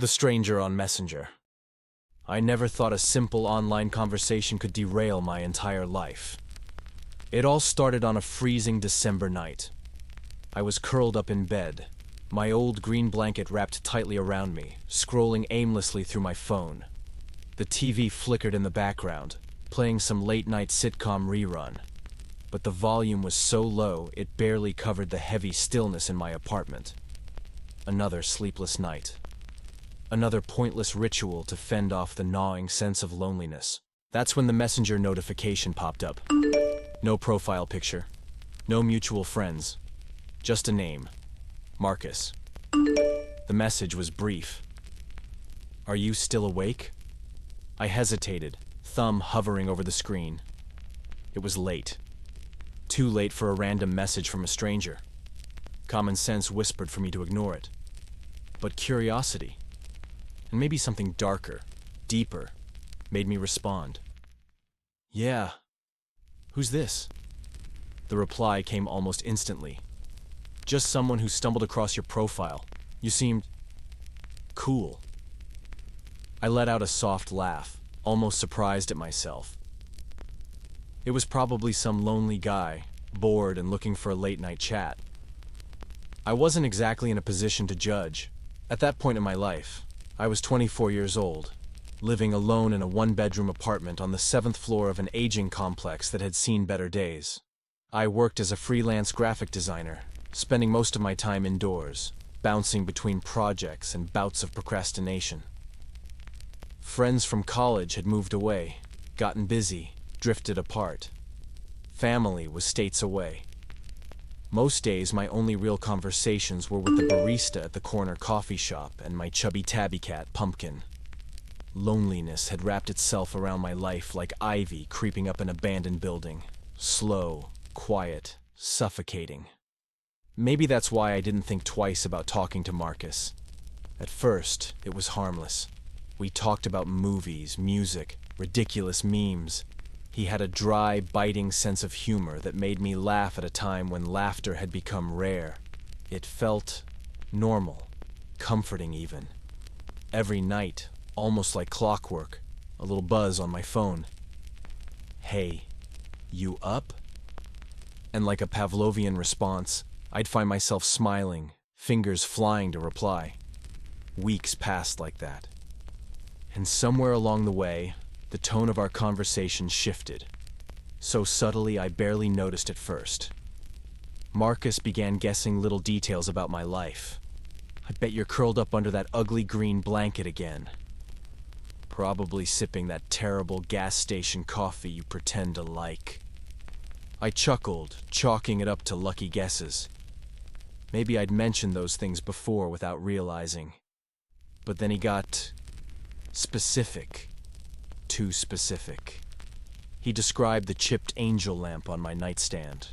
The stranger on Messenger. I never thought a simple online conversation could derail my entire life. It all started on a freezing December night. I was curled up in bed, my old green blanket wrapped tightly around me, scrolling aimlessly through my phone. The TV flickered in the background, playing some late-night sitcom rerun. But the volume was so low it barely covered the heavy stillness in my apartment. Another sleepless night. Another pointless ritual to fend off the gnawing sense of loneliness. That's when the Messenger notification popped up. No profile picture, no mutual friends, just a name, Marcus. The message was brief. "Are you still awake?" I hesitated, thumb hovering over the screen. It was late. Too late for a random message from a stranger. Common sense whispered for me to ignore it. But curiosity, and maybe something darker, deeper, made me respond. "Yeah. Who's this?" The reply came almost instantly. "Just someone who stumbled across your profile. You seemed cool." I let out a soft laugh, almost surprised at myself. It was probably some lonely guy, bored and looking for a late-night chat. I wasn't exactly in a position to judge. At that point in my life, I was 24 years old, living alone in a one-bedroom apartment on the 7th floor of an aging complex that had seen better days. I worked as a freelance graphic designer, spending most of my time indoors, bouncing between projects and bouts of procrastination. Friends from college had moved away, gotten busy, drifted apart. Family was states away. Most days, my only real conversations were with the barista at the corner coffee shop and my chubby tabby cat, Pumpkin. Loneliness had wrapped itself around my life like ivy creeping up an abandoned building. Slow, quiet, suffocating. Maybe that's why I didn't think twice about talking to Marcus. At first, it was harmless. We talked about movies, music, ridiculous memes. He had a dry, biting sense of humor that made me laugh at a time when laughter had become rare. It felt normal, comforting even. Every night, almost like clockwork, a little buzz on my phone. "Hey, you up?" And like a Pavlovian response, I'd find myself smiling, fingers flying to reply. Weeks passed like that. And somewhere along the way, the tone of our conversation shifted. So subtly I barely noticed at first. Marcus began guessing little details about my life. "I bet you're curled up under that ugly green blanket again. Probably sipping that terrible gas station coffee you pretend to like." I chuckled, chalking it up to lucky guesses. Maybe I'd mentioned those things before without realizing. But then he got specific. Too specific. He described the chipped angel lamp on my nightstand,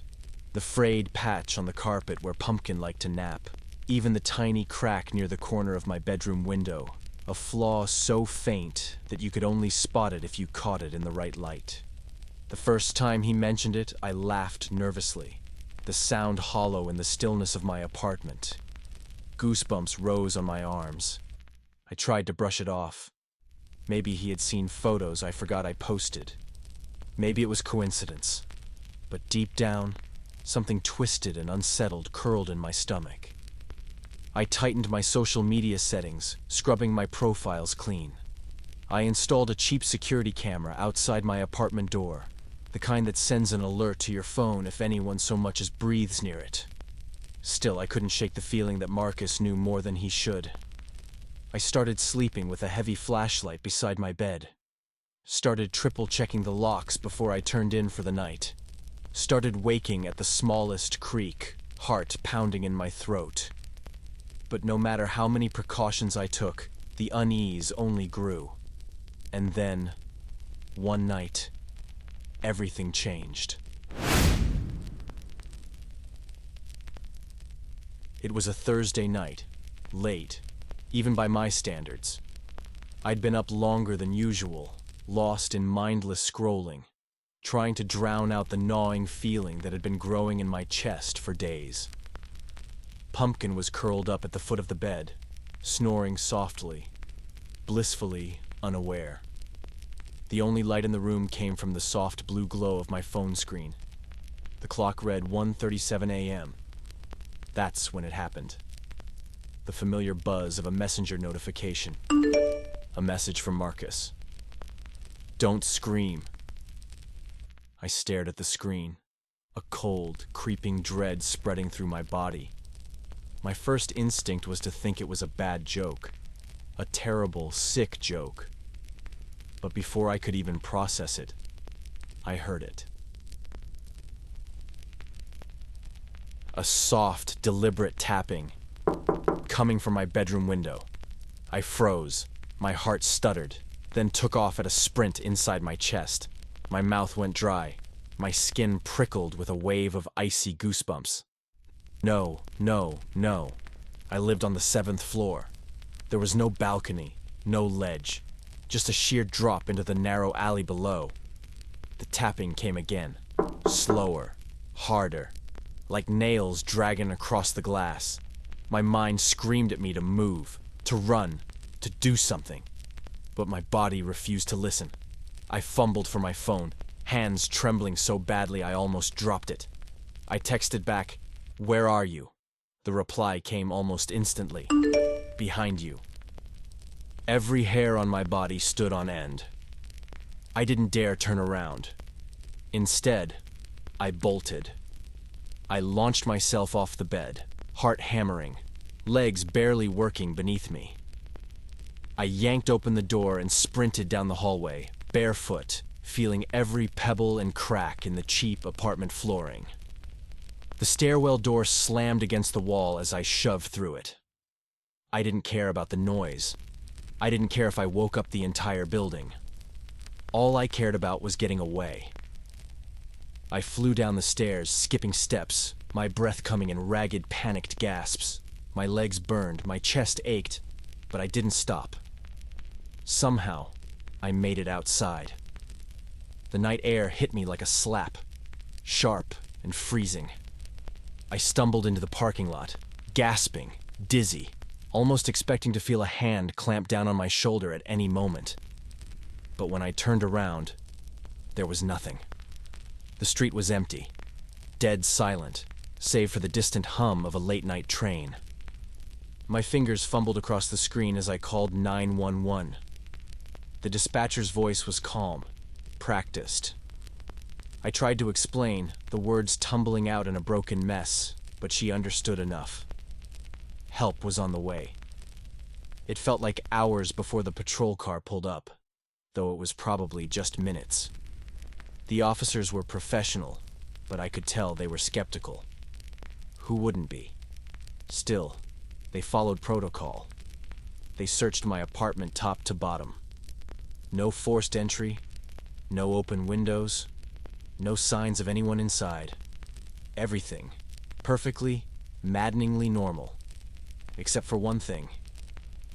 the frayed patch on the carpet where Pumpkin liked to nap, even the tiny crack near the corner of my bedroom window, a flaw so faint that you could only spot it if you caught it in the right light. The first time he mentioned it, I laughed nervously, the sound hollow in the stillness of my apartment. Goosebumps rose on my arms. I tried to brush it off. Maybe he had seen photos I forgot I posted. Maybe it was coincidence. But deep down, something twisted and unsettled curled in my stomach. I tightened my social media settings, scrubbing my profiles clean. I installed a cheap security camera outside my apartment door, the kind that sends an alert to your phone if anyone so much as breathes near it. Still, I couldn't shake the feeling that Marcus knew more than he should. I started sleeping with a heavy flashlight beside my bed. Started triple-checking the locks before I turned in for the night. Started waking at the smallest creak, heart pounding in my throat. But no matter how many precautions I took, the unease only grew. And then, one night, everything changed. It was a Thursday night, late, even by my standards. I'd been up longer than usual, lost in mindless scrolling, trying to drown out the gnawing feeling that had been growing in my chest for days. Pumpkin was curled up at the foot of the bed, snoring softly, blissfully unaware. The only light in the room came from the soft blue glow of my phone screen. The clock read 1:37 a.m. That's when it happened. The familiar buzz of a messenger notification. A message from Marcus. Don't scream. I stared at the screen, a cold, creeping dread spreading through my body. My first instinct was to think it was a bad joke, a terrible, sick joke. But before I could even process it, I heard it. A soft, deliberate tapping, coming from my bedroom window. I froze, my heart stuttered, then took off at a sprint inside my chest. My mouth went dry, my skin prickled with a wave of icy goosebumps. No, no, no. I lived on the 7th floor. There was no balcony, no ledge, just a sheer drop into the narrow alley below. The tapping came again, slower, harder, like nails dragging across the glass. My mind screamed at me to move, to run, to do something. But my body refused to listen. I fumbled for my phone, hands trembling so badly I almost dropped it. I texted back, "Where are you?" The reply came almost instantly. "Behind you." Every hair on my body stood on end. I didn't dare turn around. Instead, I bolted. I launched myself off the bed, heart hammering, legs barely working beneath me. I yanked open the door and sprinted down the hallway, barefoot, feeling every pebble and crack in the cheap apartment flooring. The stairwell door slammed against the wall as I shoved through it. I didn't care about the noise. I didn't care if I woke up the entire building. All I cared about was getting away. I flew down the stairs, skipping steps, my breath coming in ragged, panicked gasps. My legs burned, my chest ached, but I didn't stop. Somehow, I made it outside. The night air hit me like a slap, sharp and freezing. I stumbled into the parking lot, gasping, dizzy, almost expecting to feel a hand clamp down on my shoulder at any moment. But when I turned around, there was nothing. The street was empty, dead silent, save for the distant hum of a late-night train. My fingers fumbled across the screen as I called 911. The dispatcher's voice was calm, practiced. I tried to explain, the words tumbling out in a broken mess, but she understood enough. Help was on the way. It felt like hours before the patrol car pulled up, though it was probably just minutes. The officers were professional, but I could tell they were skeptical. Who wouldn't be? Still, they followed protocol. They searched my apartment top to bottom. No forced entry, no open windows, no signs of anyone inside. Everything, perfectly, maddeningly normal. Except for one thing.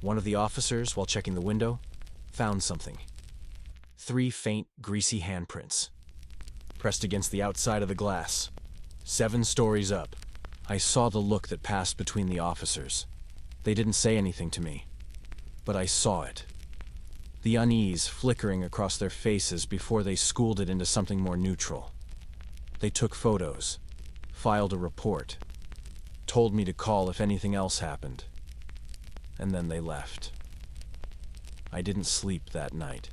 One of the officers, while checking the window, found something. 3 faint, greasy handprints, pressed against the outside of the glass. 7 stories up. I saw the look that passed between the officers. They didn't say anything to me, but I saw it. The unease flickering across their faces before they schooled it into something more neutral. They took photos, filed a report, told me to call if anything else happened, and then they left. I didn't sleep that night.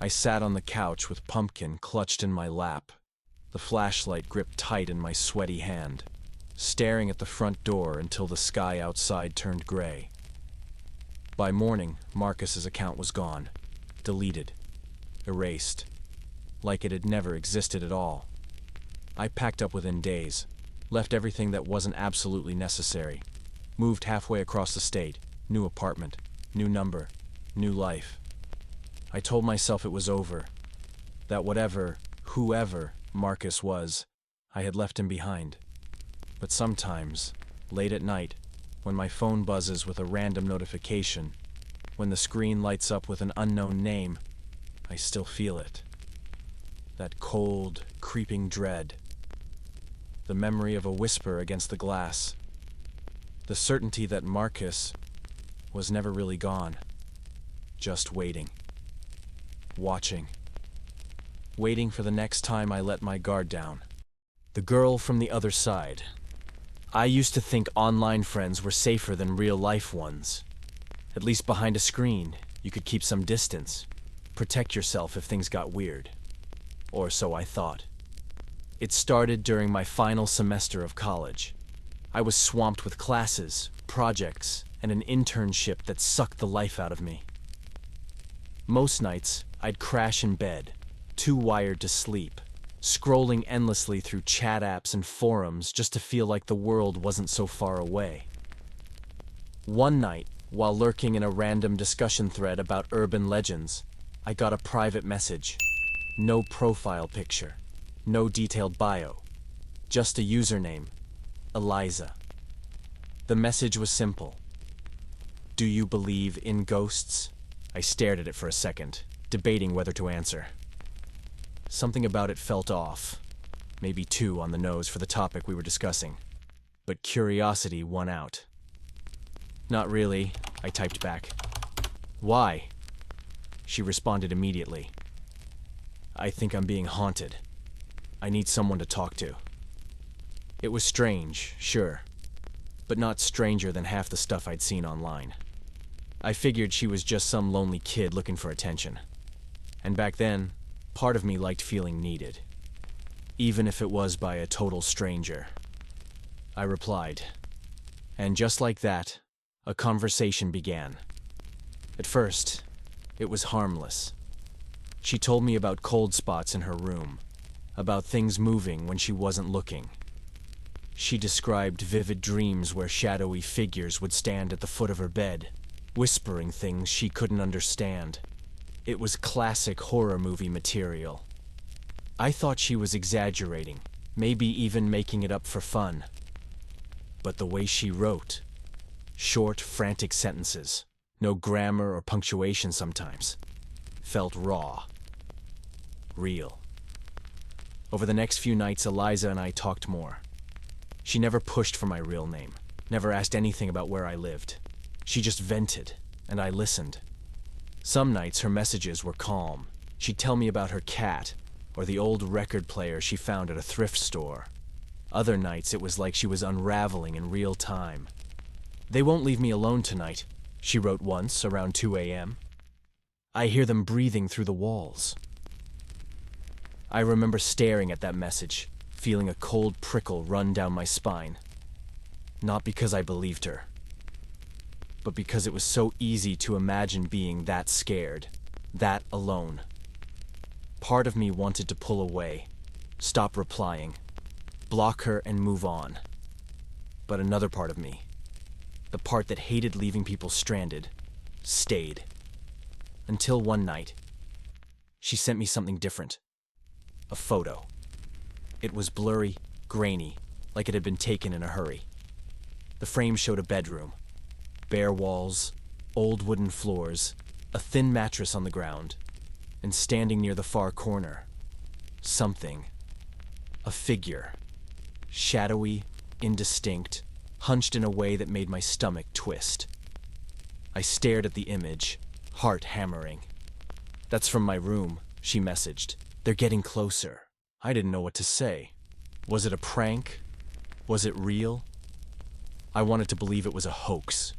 I sat on the couch with Pumpkin clutched in my lap, the flashlight gripped tight in my sweaty hand, staring at the front door until the sky outside turned gray. By morning, Marcus's account was gone, deleted, erased, like it had never existed at all. I packed up within days, left everything that wasn't absolutely necessary, moved halfway across the state, new apartment, new number, new life. I told myself it was over, that whoever Marcus was, I had left him behind. But sometimes, late at night, when my phone buzzes with a random notification, when the screen lights up with an unknown name, I still feel it. That cold, creeping dread. The memory of a whisper against the glass. The certainty that Marcus was never really gone. just waiting. Watching. Waiting for the next time I let my guard down. The girl from the other side. I used to think online friends were safer than real-life ones. At least behind a screen, you could keep some distance, protect yourself if things got weird. Or so I thought. It started during my final semester of college. I was swamped with classes, projects, and an internship that sucked the life out of me. Most nights, I'd crash in bed, too wired to sleep, scrolling endlessly through chat apps and forums just to feel like the world wasn't so far away. One night, while lurking in a random discussion thread about urban legends, I got a private message. No profile picture, no detailed bio, just a username, Eliza. The message was simple. Do you believe in ghosts? I stared at it for a second, debating whether to answer. Something about it felt off, maybe too on the nose for the topic we were discussing, but curiosity won out. Not really, I typed back. Why? She responded immediately. I think I'm being haunted. I need someone to talk to. It was strange, sure, but not stranger than half the stuff I'd seen online. I figured she was just some lonely kid looking for attention. And back then, part of me liked feeling needed, even if it was by a total stranger. I replied, and just like that, a conversation began. At first, it was harmless. She told me about cold spots in her room, about things moving when she wasn't looking. She described vivid dreams where shadowy figures would stand at the foot of her bed, whispering things she couldn't understand. It was classic horror movie material. I thought she was exaggerating, maybe even making it up for fun. But the way she wrote, short, frantic sentences, no grammar or punctuation sometimes, felt raw, real. Over the next few nights, Eliza and I talked more. She never pushed for my real name, never asked anything about where I lived. She just vented, and I listened. Some nights her messages were calm. She'd tell me about her cat, or the old record player she found at a thrift store. Other nights it was like she was unraveling in real time. They won't leave me alone tonight, she wrote once around 2 a.m. I hear them breathing through the walls. I remember staring at that message, feeling a cold prickle run down my spine. Not because I believed her, but because it was so easy to imagine being that scared, that alone. Part of me wanted to pull away, stop replying, block her and move on. But another part of me, the part that hated leaving people stranded, stayed. Until one night, she sent me something different. A photo. It was blurry, grainy, like it had been taken in a hurry. The frame showed a bedroom. Bare walls, old wooden floors, a thin mattress on the ground, and standing near the far corner, something. A figure. Shadowy, indistinct, hunched in a way that made my stomach twist. I stared at the image, heart hammering. That's from my room, she messaged. They're getting closer. I didn't know what to say. Was it a prank? Was it real? I wanted to believe it was a hoax,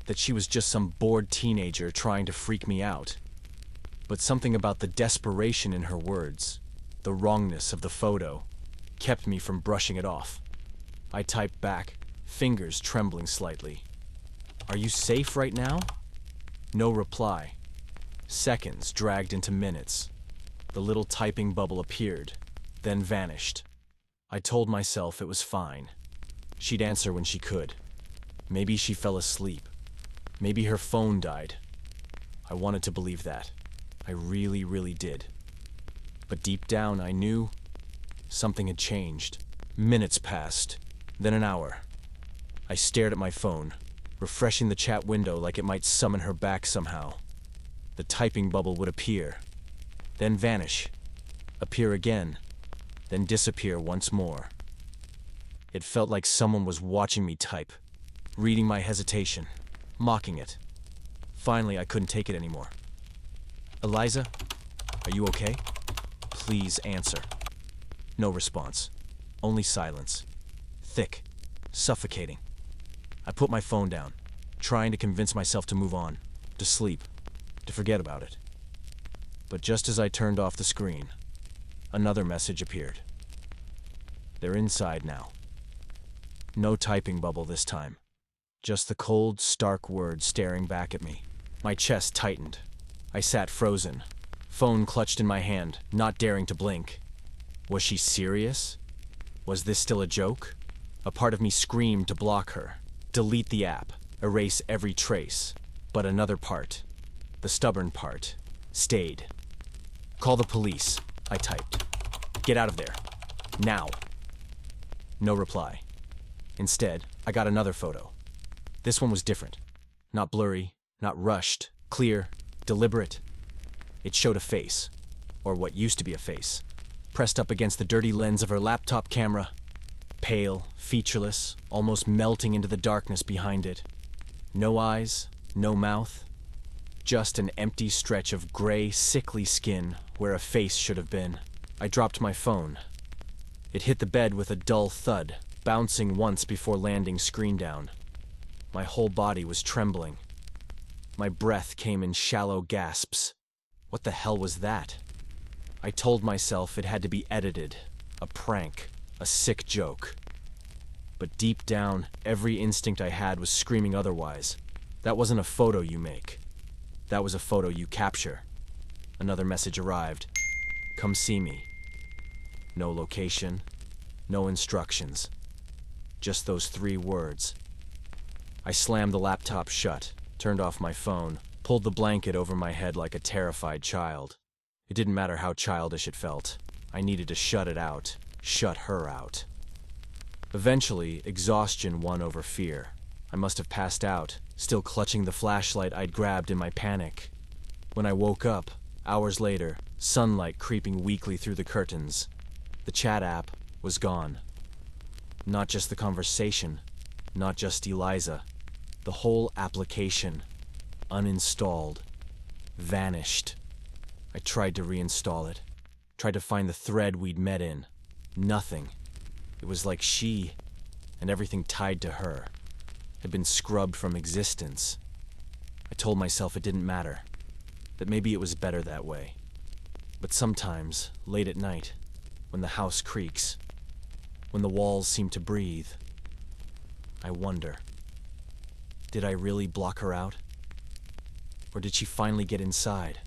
that she was just some bored teenager trying to freak me out. But something about the desperation in her words, the wrongness of the photo, kept me from brushing it off. I typed back, fingers trembling slightly. Are you safe right now? No reply. Seconds dragged into minutes. The little typing bubble appeared, then vanished. I told myself it was fine. She'd answer when she could. Maybe she fell asleep. Maybe her phone died. I wanted to believe that. I really, really did. But deep down, I knew something had changed. Minutes passed, then an hour. I stared at my phone, refreshing the chat window like it might summon her back somehow. The typing bubble would appear, then vanish, appear again, then disappear once more. It felt like someone was watching me type, reading my hesitation, mocking it. Finally, I couldn't take it anymore. Eliza, are you okay? Please answer. No response. Only silence. Thick. Suffocating. I put my phone down, trying to convince myself to move on, to sleep, to forget about it. But just as I turned off the screen, another message appeared. They're inside now. No typing bubble this time. Just the cold, stark words staring back at me. My chest tightened. I sat frozen, phone clutched in my hand, not daring to blink. Was she serious? Was this still a joke? A part of me screamed to block her, delete the app, erase every trace. But another part, the stubborn part, stayed. Call the police, I typed. Get out of there. Now. No reply. Instead, I got another photo. This one was different. Not blurry, not rushed, clear, deliberate. It showed a face, or what used to be a face, pressed up against the dirty lens of her laptop camera. Pale, featureless, almost melting into the darkness behind it. No eyes, no mouth. Just an empty stretch of gray, sickly skin where a face should have been. I dropped my phone. It hit the bed with a dull thud, bouncing once before landing screen down. My whole body was trembling. My breath came in shallow gasps. What the hell was that? I told myself it had to be edited, a prank, a sick joke. But deep down, every instinct I had was screaming otherwise. That wasn't a photo you make. That was a photo you capture. Another message arrived. Come see me. No location, no instructions. Just those 3 words. I slammed the laptop shut, turned off my phone, pulled the blanket over my head like a terrified child. It didn't matter how childish it felt. I needed to shut it out, shut her out. Eventually, exhaustion won over fear. I must have passed out, still clutching the flashlight I'd grabbed in my panic. When I woke up, hours later, sunlight creeping weakly through the curtains. The chat app was gone. Not just the conversation, not just Eliza. The whole application, uninstalled, vanished. I tried to reinstall it, tried to find the thread we'd met in. Nothing. It was like she, and everything tied to her, had been scrubbed from existence. I told myself it didn't matter, that maybe it was better that way. But sometimes, late at night, when the house creaks, when the walls seem to breathe, I wonder, did I really block her out? Or did she finally get inside?